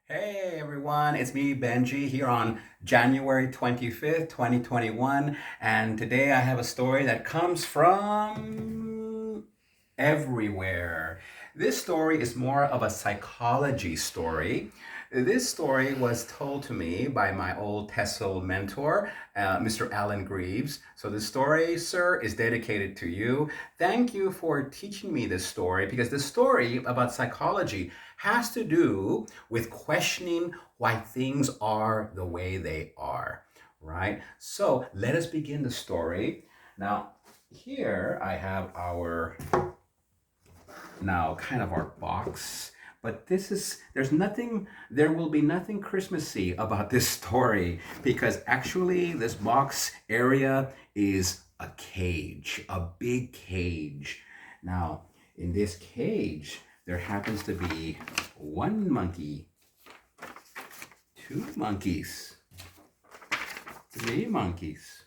Hey everyone, it's me, Benji, here on January 25th, 2021. And today I have a story that comes from everywhere. This story is more of a psychology story. This story was told to me by my old TESOL mentor, Mr. Alain Greaves. So the story, sir, is dedicated to you. Thank you for teaching me this story because the story about psychology has to do with questioning why things are the way they are, right? So let us begin the story. Now, here I have our kind of our box. But there will be nothing Christmassy about this story because actually this box area is a cage, a big cage. Now, in this cage, there happens to be one monkey, two monkeys, three monkeys,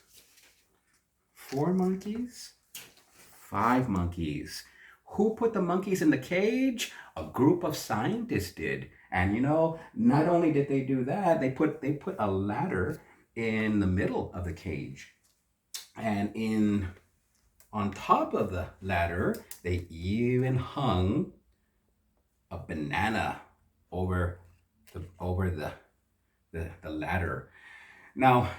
four monkeys, five monkeys. Who put the monkeys in the cage? A group of scientists did. And not only did they do that, they put a ladder in the middle of the cage. And in on top of the ladder, they even hung a banana over the ladder. Now,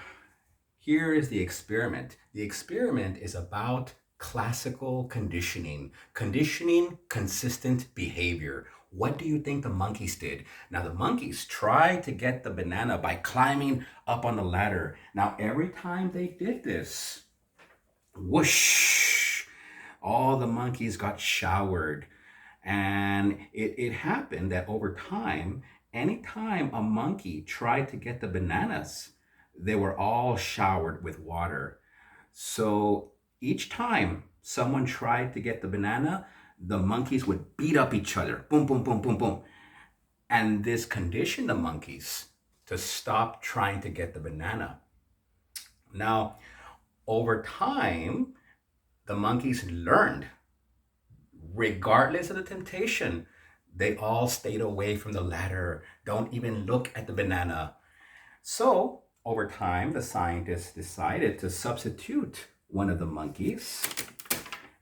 here is the experiment. The experiment is about classical conditioning, conditioning consistent behavior. What do you think the monkeys did? Now, the monkeys tried to get the banana by climbing up on the ladder. Now, every time they did this, whoosh, all the monkeys got showered. And it happened that over time, anytime a monkey tried to get the bananas, they were all showered with water. So each time someone tried to get the banana, the monkeys would beat up each other. Boom, boom, boom, boom, boom. And this conditioned the monkeys to stop trying to get the banana. Now, over time, the monkeys learned, regardless of the temptation, they all stayed away from the ladder. Don't even look at the banana. So, over time, the scientists decided to substitute one of the monkeys,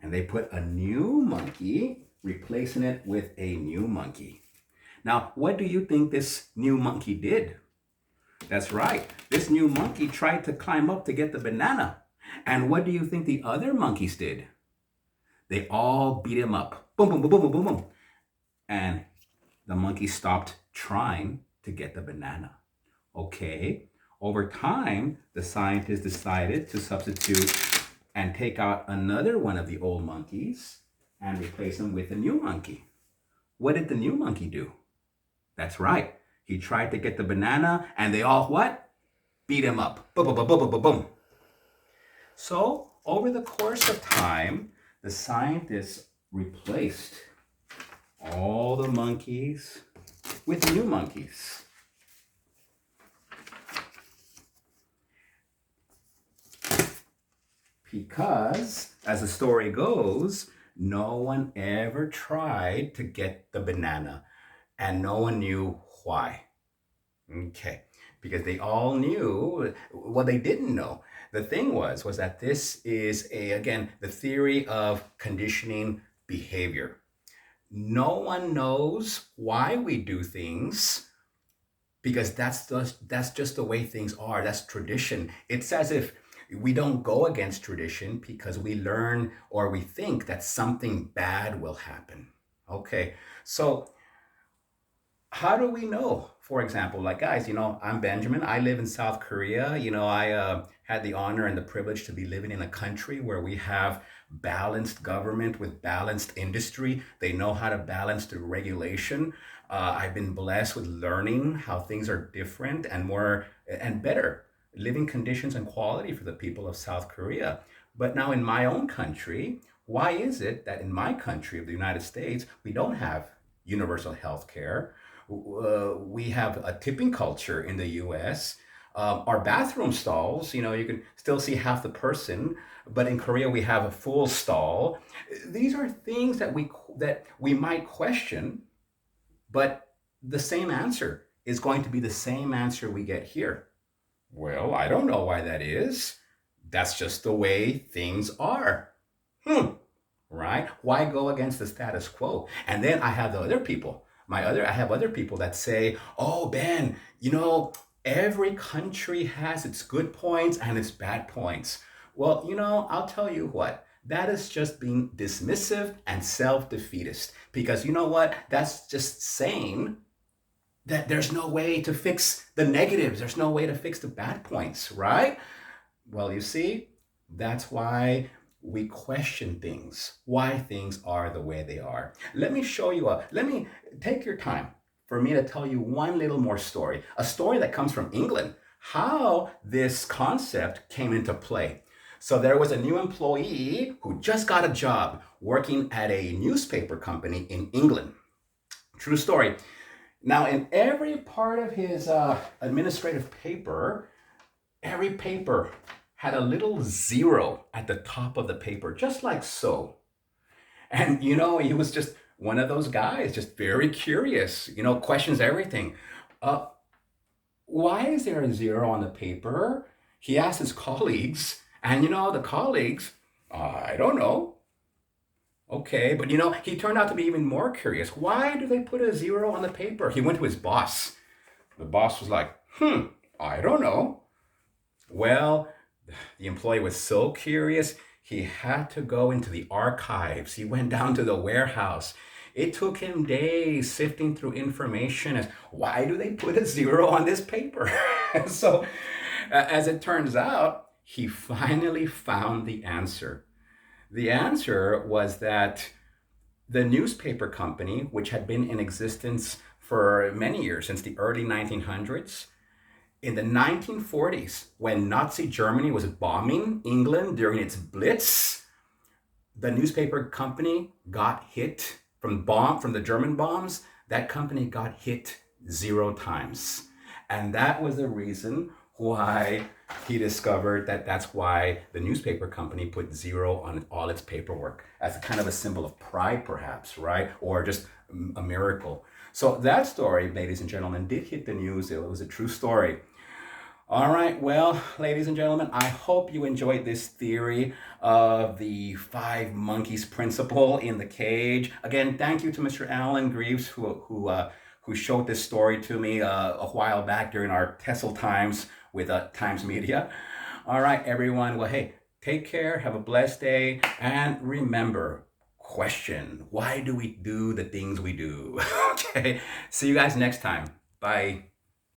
and they put a new monkey, replacing it with a new monkey. Now, what do you think this new monkey did? That's right. This new monkey tried to climb up to get the banana. And what do you think the other monkeys did? They all beat him up. Boom, boom, boom, boom, boom, boom, boom. And the monkey stopped trying to get the banana. Okay. Over time, the scientists decided to substitute and take out another one of the old monkeys and replace him with a new monkey. What did the new monkey do? That's right. He tried to get the banana and they all what? Beat him up. Boom, boom, boom, boom, boom, boom. So, over the course of time, the scientists replaced all the monkeys with new monkeys. Because, as the story goes, no one ever tried to get the banana, and no one knew why. Okay, because they all knew what they didn't know. The thing was that this is again the theory of conditioning behavior. No one knows why we do things because that's just the way things are. That's tradition. It's as if we don't go against tradition because we learn or we think that something bad will happen. Okay, so how do we know? For example, like guys, I'm Benjamin. I live in South Korea. I had the honor and the privilege to be living in a country where we have balanced government with balanced industry. They know how to balance the regulation. I've been blessed with learning how things are different and more and better living conditions and quality for the people of South Korea. But now in my own country, why is it that in my country of the United States, we don't have universal health care? We have a tipping culture in the US. Our bathroom stalls, you can still see half the person, but in Korea we have a full stall. These are things that we might question, but the same answer is going to be the same answer we get here. Well, I don't know why that is. That's just the way things are. Right? Why go against the status quo? And then I have the other people. I have other people that say, "Oh, Ben, every country has its good points and its bad points." Well, I'll tell you what. That is just being dismissive and self-defeatist. Because you know what? That's just saying that there's no way to fix the negatives. There's no way to fix the bad points, right? Well, you see, that's why we question things, why things are the way they are. Let me take your time for me to tell you one little more story, a story that comes from England, how this concept came into play. So there was a new employee who just got a job working at a newspaper company in England. True story. Now, in every part of his administrative paper, every paper had a little zero at the top of the paper, just like so. And, he was just one of those guys, just very curious, questions everything. Why is there a zero on the paper? He asked his colleagues, and, the colleagues, I don't know. Okay, but he turned out to be even more curious. Why do they put a zero on the paper? He went to his boss. The boss was like, I don't know. Well, the employee was so curious, he had to go into the archives. He went down to the warehouse. It took him days sifting through information as why do they put a zero on this paper? So, as it turns out, he finally found the answer. The answer was that the newspaper company, which had been in existence for many years, since the early 1900s, in the 1940s, when Nazi Germany was bombing England during its Blitz, the newspaper company got hit from the German bombs. That company got hit 0 times. And that was the reason why he discovered that's why the newspaper company put 0 on all its paperwork as a kind of a symbol of pride, perhaps, right? Or just a miracle. So that story, ladies and gentlemen, did hit the news. It was a true story. All right, well, ladies and gentlemen, I hope you enjoyed this theory of the 5 monkeys principle in the cage. Again, thank you to Mr. Alain Greaves who showed this story to me a while back during our TESOL times with Times Media. All right, everyone. Well, hey, take care. Have a blessed day. And remember, question, why do we do the things we do? Okay, see you guys next time. Bye.